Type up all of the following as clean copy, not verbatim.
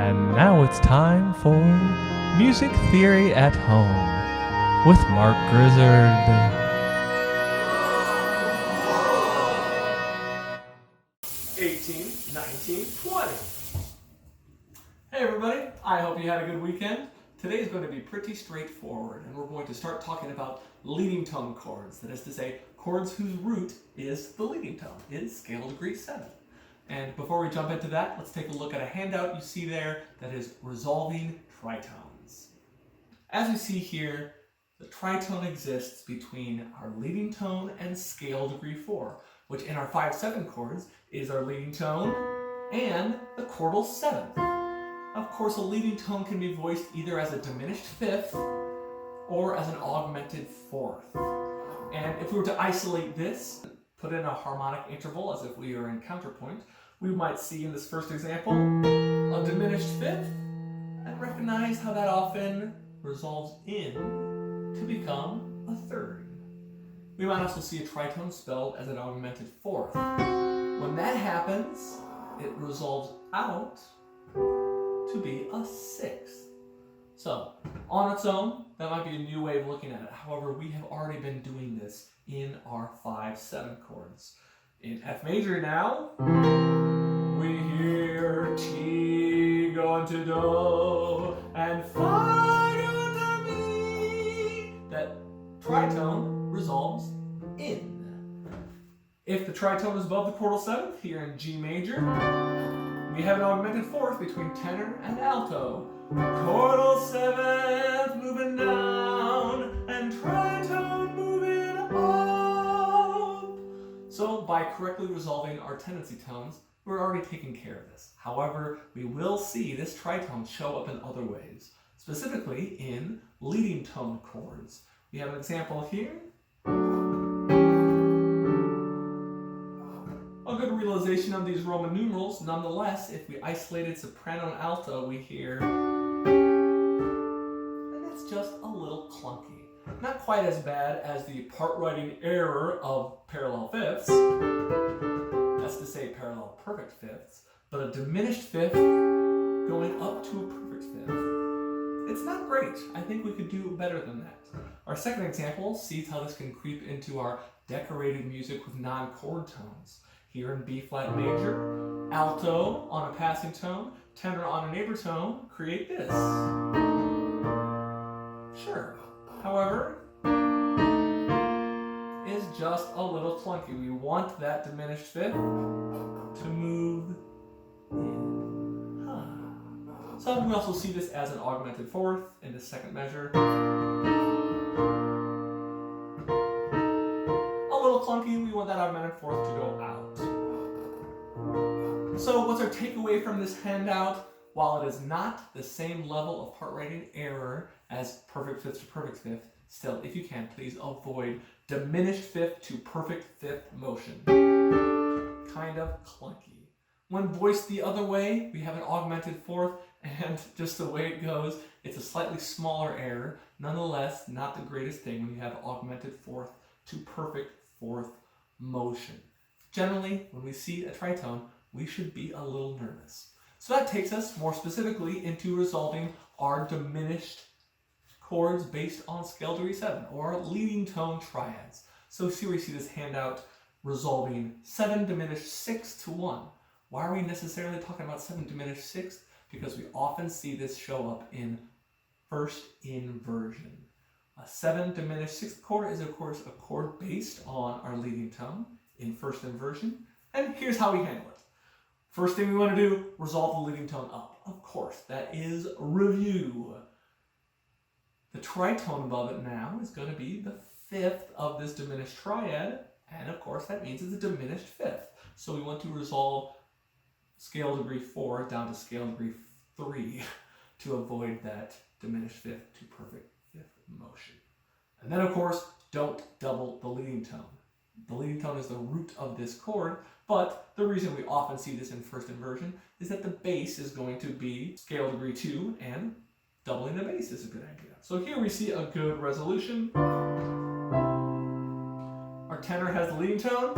And now it's time for Music Theory at Home with Mark Grizzard. 18, 19, 20. Hey everybody, I hope you had a good weekend. Today is going to be pretty straightforward, and we're going to start talking about leading tone chords. That is to say, chords whose root is the leading tone, in scale degree 7. And before we jump into that, let's take a look at a handout you see there that is resolving tritones. As we see here, the tritone exists between our leading tone and scale degree 4, which in our 5-7 chords is our leading tone and the chordal 7th. Of course, a leading tone can be voiced either as a diminished 5th or as an augmented 4th. And if we were to isolate this, put in a harmonic interval as if we were in counterpoint, we might see in this first example a diminished 5th and recognize how that often resolves in to become a 3rd. We might also see a tritone spelled as an augmented 4th. When that happens, it resolves out to be a 6th. So, on its own, that might be a new way of looking at it. However, we have already been doing this in our 5-7 chords. In F major now, we hear T going to Do and Fa going to Mi. That tritone resolves in. If the tritone is above the chordal 7th, here in G major, we have an augmented 4th between tenor and alto. Chordal 7th moving down and tritone moving up. So by correctly resolving our tendency tones, we're already taking care of this. However, we will see this tritone show up in other ways, specifically in leading tone chords. We have an example here. A good realization of these Roman numerals, nonetheless, if we isolated soprano and alto, we hear, and that's just a little clunky. Not quite as bad as the part writing error of parallel fifths, that's to say parallel perfect fifths, but a diminished fifth going up to a perfect fifth. It's not great. I think we could do better than that. Our second example sees how this can creep into our decorated music with non-chord tones. Here in B flat major, alto on a passing tone, tenor on a neighbor tone, create this. Sure. However, is just a little clunky. We want that diminished fifth to move in. So we also see this as an augmented 4th in the second measure. A little clunky, we want that augmented 4th to go out. So what's our takeaway from this handout? While it is not the same level of part writing error as perfect fifth to perfect fifth, still, if you can, please avoid diminished fifth to perfect fifth motion. Kind of clunky. When voiced the other way, we have an augmented 4th, and just the way it goes, it's a slightly smaller error. Nonetheless, not the greatest thing when you have augmented 4th to perfect 4th motion. Generally, when we see a tritone, we should be a little nervous. So that takes us more specifically into resolving our diminished chords based on scale degree 7, or leading tone triads. So here we see this handout resolving 7 diminished 6 to 1. Why are we necessarily talking about 7 diminished 6? Because we often see this show up in first inversion. A 7 diminished 6th chord is, of course, a chord based on our leading tone in first inversion. And here's how we handle it. First thing we want to do, resolve the leading tone up. Of course, that is review. The tritone above it now is going to be the 5th of this diminished triad, and of course that means it's a diminished 5th. So we want to resolve scale degree 4 down to scale degree 3 to avoid that diminished 5th to perfect 5th motion. And then of course, don't double the leading tone. The leading tone is the root of this chord, but the reason we often see this in first inversion is that the bass is going to be scale degree 2, and doubling the bass is a good idea. So here we see a good resolution. Our tenor has the leading tone,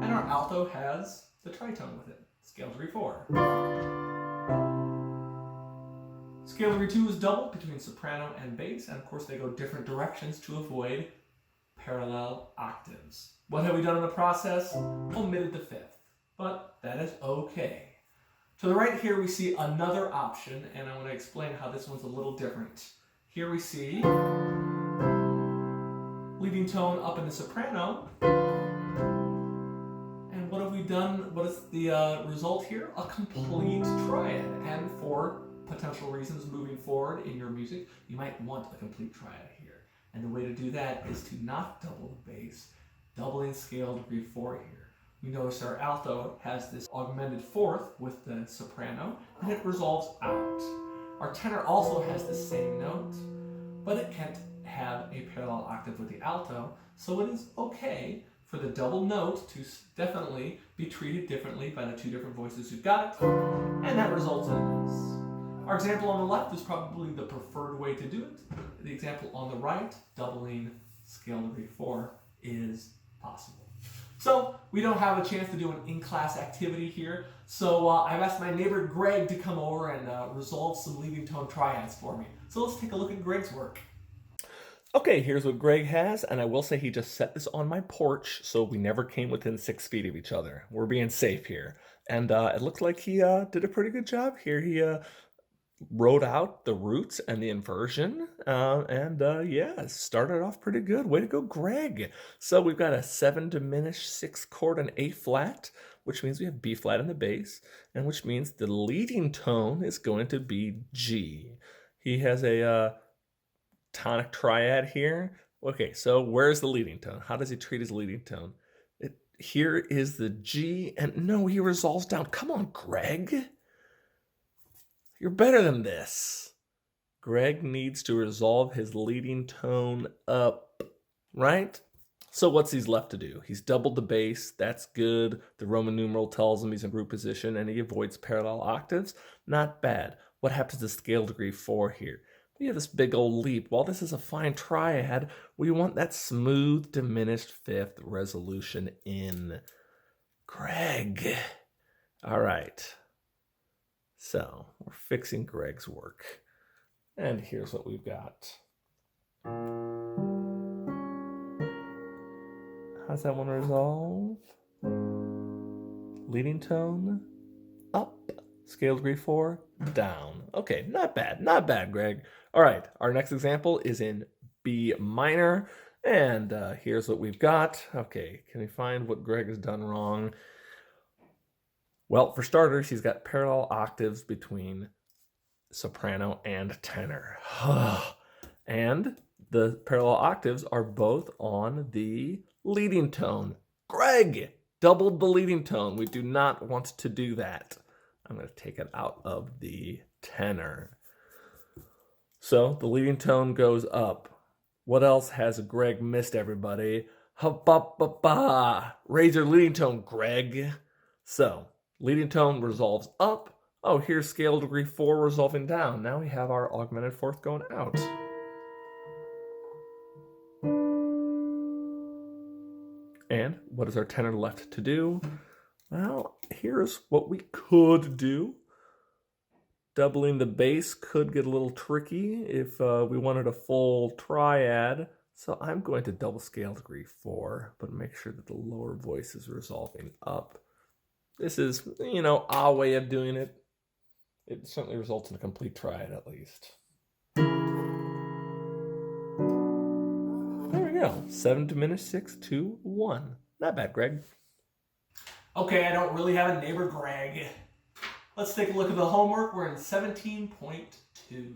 and our alto has the tritone with it, scale degree 4. Scale degree 2 is double between soprano and bass, and of course they go different directions to avoid parallel octaves. What have we done in the process? Omitted the fifth, but that is okay. To the right here we see another option, and I want to explain how this one's a little different. Here we see leading tone up in the soprano. And what have we done? What is the result here? A complete triad. And for potential reasons moving forward in your music, you might want a complete triad here. And the way to do that is to not double the bass, doubling scale degree 4 here. We notice our alto has this augmented fourth with the soprano, and it resolves out. Our tenor also has the same note, but it can't have a parallel octave with the alto, so it is okay for the double note to definitely be treated differently by the two different voices who've got it, and that results in this. Our example on the left is probably the preferred way to do it. The example on the right, doubling scale degree 4, is possible. So we don't have a chance to do an in-class activity here, so I've asked my neighbor Greg to come over and resolve some leading tone triads for me. So let's take a look at Greg's work. Okay, here's what Greg has, and I will say he just set this on my porch, so we never came within 6 feet of each other. We're being safe here. And it looks like he did a pretty good job here. He wrote out the roots and the inversion, yeah, started off pretty good. Way to go, Greg. So we've got a 7 diminished 6 chord and A flat, which means we have B flat in the bass, and which means the leading tone is going to be G. He has a tonic triad here. Okay, so where's the leading tone? How does he treat his leading tone? Here is the G, and no, he resolves down. Come on, Greg. You're better than this. Greg needs to resolve his leading tone up, right? So what's he's left to do? He's doubled the bass. That's good. The Roman numeral tells him he's in root position, and he avoids parallel octaves. Not bad. What happens to scale degree 4 here? We have this big old leap. While this is a fine triad, we want that smooth diminished fifth resolution in. Greg. All right. So we're fixing Greg's work. And here's what we've got. How's that one resolve? Leading tone, up. Scale degree 4, down. Okay, not bad. Not bad, Greg. All right, our next example is in B minor. And here's what we've got. Okay, can we find what Greg has done wrong? Well, for starters, he's got parallel octaves between soprano and tenor. And the parallel octaves are both on the leading tone. Greg doubled the leading tone. We do not want to do that. I'm going to take it out of the tenor. So the leading tone goes up. What else has Greg missed, everybody? Ha-ba-ba-ba. Raise your leading tone, Greg. So leading tone resolves up. Oh, here's scale degree 4 resolving down. Now we have our augmented fourth going out. And what is our tenor left to do? Well, here's what we could do. Doubling the bass could get a little tricky if we wanted a full triad. So I'm going to double scale degree 4, but make sure that the lower voice is resolving up. This is, our way of doing it. It certainly results in a complete triad at least. There we go. 7 diminished 6, 2, 1. Not bad, Greg. Okay, I don't really have a neighbor Greg. Let's take a look at the homework. We're in 17.2.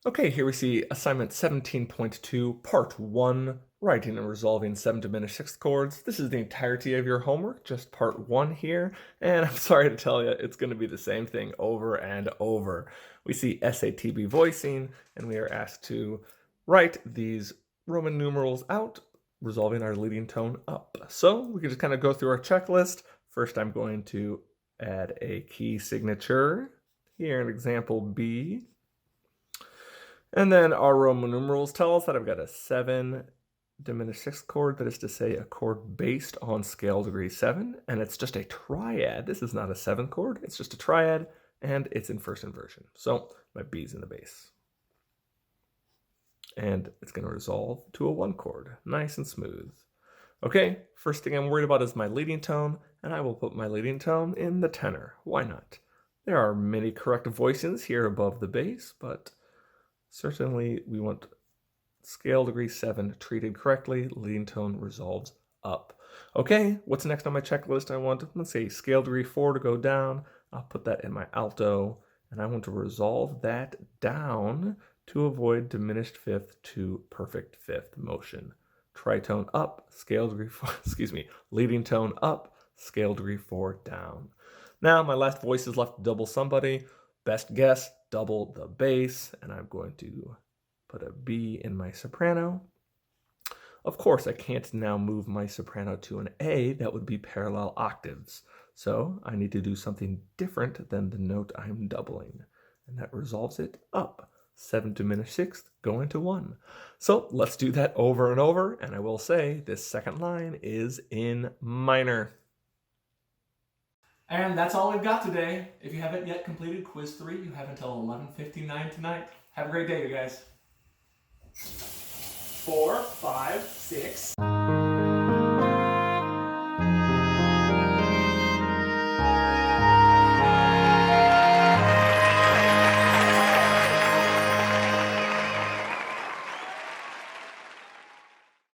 Okay, here we see assignment 17.2, part 1, writing and resolving 7 diminished sixth chords. This is the entirety of your homework, just part 1 here. And I'm sorry to tell you, it's going to be the same thing over and over. We see SATB voicing, and we are asked to write these Roman numerals out, resolving our leading tone up. So we can just kind of go through our checklist. First, I'm going to add a key signature here in example B. And then our Roman numerals tell us that I've got a 7 diminished sixth chord, that is to say a chord based on scale degree 7, and it's just a triad. This is not a 7th chord, it's just a triad, and it's in first inversion. So my B's in the bass. And it's going to resolve to a 1 chord, nice and smooth. Okay, first thing I'm worried about is my leading tone, and I will put my leading tone in the tenor. Why not? There are many corrective voicings here above the bass, but certainly we want scale degree 7 treated correctly, leading tone resolves up. Okay, what's next on my checklist? I want, let's say, scale degree 4 to go down. I'll put that in my alto, and I want to resolve that down to avoid diminished fifth to perfect fifth motion. Tritone up, scale degree 4, leading tone up, scale degree 4 down. Now my last voice is left to double somebody. Best guess, double the bass, and I'm going to put a B in my soprano. Of course, I can't now move my soprano to an A. That would be parallel octaves. So I need to do something different than the note I'm doubling. And that resolves it up. 7 diminished sixth, going to 1. So let's do that over and over. And I will say this second line is in minor. And that's all we've got today. If you haven't yet completed quiz 3, you have until 11:59 tonight. Have a great day, you guys. 4, 5, 6.